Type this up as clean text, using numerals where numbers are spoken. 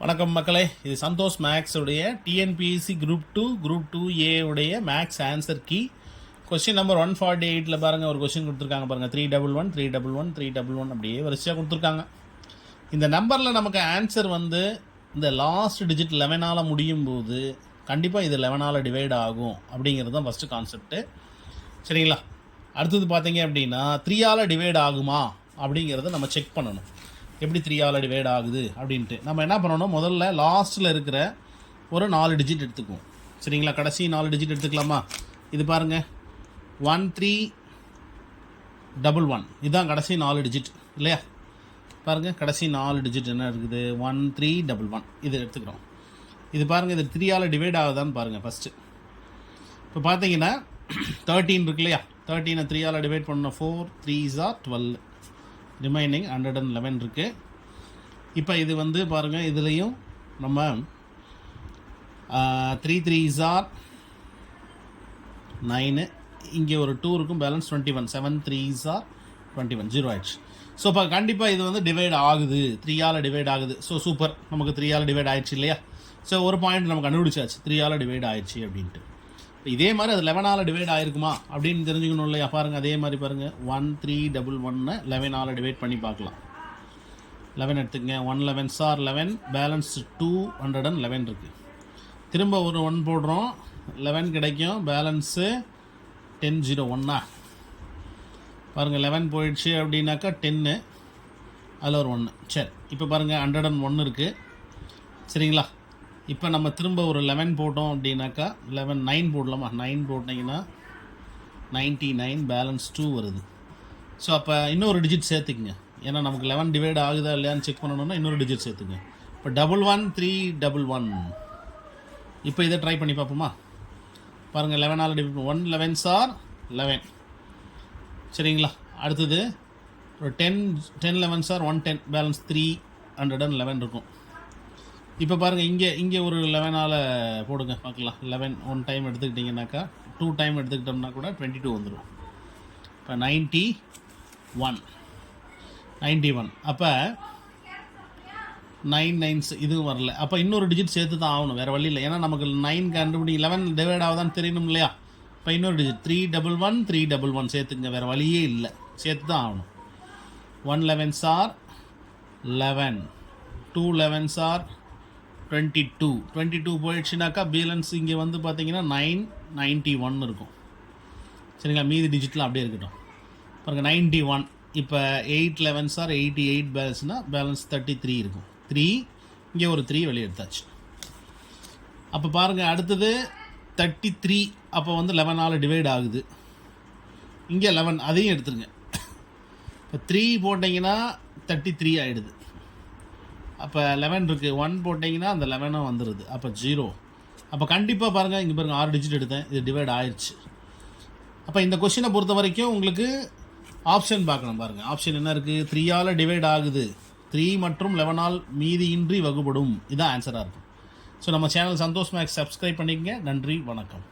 வணக்கம் மக்களே, இது சந்தோஷ் மேக்ஸ் உடைய டிஎன்பிஎஸ்சி குரூப் 2 உடைய maths answer key question number 148ல பாருங்கள். ஒரு கொஸ்டின் கொடுத்துருக்காங்க பாருங்கள். 311 311 311 அப்படியே வரிசையாக கொடுத்துருக்காங்க. இந்த நம்பரில் நமக்கு ஆன்சர் வந்து இந்த லாஸ்ட் டிஜிட் 11ஆல் முடியும் போது கண்டிப்பாக இது 11ஆல் டிவைட் ஆகும் அப்படிங்கிறது தான் ஃபஸ்ட்டு கான்செப்ட்டு. சரிங்களா? அடுத்தது பார்த்தீங்க அப்படின்னா 3ஆல் டிவைட் ஆகுமா அப்படிங்கிறத நம்ம செக் பண்ணணும். எப்படி 3ஆல் டிவைட் ஆகுது அப்படின்ட்டு நம்ம என்ன பண்ணணும், முதல்ல லாஸ்ட்டில் இருக்கிற ஒரு 4 டிஜிட் எடுத்துக்குவோம். சரிங்களா? கடைசி 4 டிஜிட் எடுத்துக்கலாமா? இது பாருங்கள், 1311 இதுதான் கடைசி 4 டிஜிட் இல்லையா? பாருங்கள், கடைசி 4 டிஜிட் என்ன இருக்குது, 1311 இது எடுத்துக்கிறோம். இது பாருங்கள், இது 3ஆல் டிவைட் ஆகுதான்னு பாருங்கள் ஃபஸ்ட்டு. இப்போ பார்த்தீங்கன்னா 13 இருக்கு இல்லையா? 13 3ஆல் டிவைட் பண்ண 4 3s are 12, ரிமைனிங் 111 இருக்குது. இப்போ இது வந்து பாருங்கள், இதுலேயும் நம்ம 3 3s are 9, இங்கே ஒரு 2 இருக்கும், பேலன்ஸ் 21, 7 3s are 21, 0 ஆயிடுச்சு. ஸோ இப்போ கண்டிப்பாக இது வந்து டிவைட் ஆகுது, 3ஆல் டிவைட் ஆகுது. ஸோ சூப்பர், நமக்கு 3ஆல் டிவைட் ஆயிடுச்சு இல்லையா? ஸோ ஒரு பாயிண்ட் நம்ம கண்டுபிடிச்சாச்சு, 3ஆல் டிவைட் ஆயிடுச்சு அப்படின்ட்டு. இதே மாதிரி அது 11ஆல் டிவைட் ஆகிருக்குமா அப்படின்னு தெரிஞ்சுக்கணும் இல்லையா? பாருங்கள், அதே மாதிரி பாருங்கள், 1311 11ஆல் டிவைட் பண்ணி பார்க்கலாம். 11 எடுத்துக்கங்க, 111s are 11, பேலன்ஸ் 211 இருக்குது. திரும்ப ஒரு 1 போடுறோம், 11 கிடைக்கும், பேலன்ஸு 1001 பாருங்கள். 11 போயிடுச்சு அப்படின்னாக்கா 10, அதில் ஒரு 1. சரி, இப்போ பாருங்கள் 101 இருக்குது. சரிங்களா? இப்போ நம்ம திரும்ப ஒரு 11 போட்டோம் அப்படின்னாக்கா 11 9 போடலாமா? 9 போட்டிங்கன்னா 99, பேலன்ஸ் 2 வருது. ஸோ அப்போ இன்னொரு டிஜிட் சேர்த்துக்குங்க. ஏன்னா நமக்கு 11 டிவைட் ஆகுதா இல்லையான்னு செக் பண்ணணும்னா இன்னொரு டிஜிட் சேர்த்துங்க. இப்போ 11 311. இப்போ இதை ட்ரை பண்ணி பார்ப்போமா? பாருங்கள், 11ஆல் டிவைட் 1 11s are 11. சரிங்களா? அடுத்தது ஒரு 10 11s are 110, பேலன்ஸ் 311 இருக்கும். இப்போ பாருங்கள், இங்கே ஒரு 11ஆல் போடுங்க பார்க்கலாம். 11 1 டைம் எடுத்துக்கிட்டிங்கனாக்கா 2 டைம் எடுத்துக்கிட்டோம்னா கூட 22 வந்துடும். இப்போ 91 அப்போ 9 9s இதுவும் வரல. அப்போ இன்னொரு டிஜிட் சேர்த்து தான் ஆகணும், வேறு வழி இல்லை. ஏன்னா நமக்கு 9 கண்டுபிடி 11 டிவைட் ஆகுதான்னு தெரியணும் இல்லையா? இப்போ இன்னொரு டிஜிட் 311 311 சேர்த்துங்க, வேறு வழியே இல்லை, சேர்த்து தான் ஆகணும். 1 11s are 11, 2 11s are 22 போயிடுச்சுனாக்கா balance இங்கே வந்து பார்த்தீங்கன்னா 991 இருக்கும். சரிங்களா? மீதி டிஜிட்லாம் அப்படியே இருக்கட்டும். பாருங்கள், 91. இப்போ 8 11s are 88, பேலன்ஸ் 33 இருக்கும். 3 இங்கே ஒரு 3 வெளியே எடுத்தாச்சு. அப்போ பாருங்கள், அடுத்தது 33. அப்போ வந்து 11ஆல் டிவைட் ஆகுது. இங்கே 11 அதையும் எடுத்துருங்க. இப்போ 3 போட்டிங்கன்னா 33 ஆகிடுது. அப்போ 11 இருக்குது, 1 போட்டிங்கன்னா அந்த 11 வந்துடுது. அப்போ 0. அப்போ கண்டிப்பாக பாருங்கள், இங்கே பாருங்கள் 6 டிஜிட் எடுத்தேன், இது டிவைட் ஆயிடுச்சு. அப்போ இந்த கொஸ்டினை பொறுத்த வரைக்கும் உங்களுக்கு ஆப்ஷன் பார்க்கணும். பாருங்கள், ஆப்ஷன் என்ன இருக்குது, 3ஆல் டிவைட் ஆகுது, 3 மற்றும் 11ஆல் மீதியின்றி வகுப்படும், இதுதான் ஆன்சராக இருக்கும். ஸோ நம்ம சேனல் சந்தோஷ் மேக்ஸ் சப்ஸ்கிரைப் பண்ணிக்கங்க. நன்றி, வணக்கம்.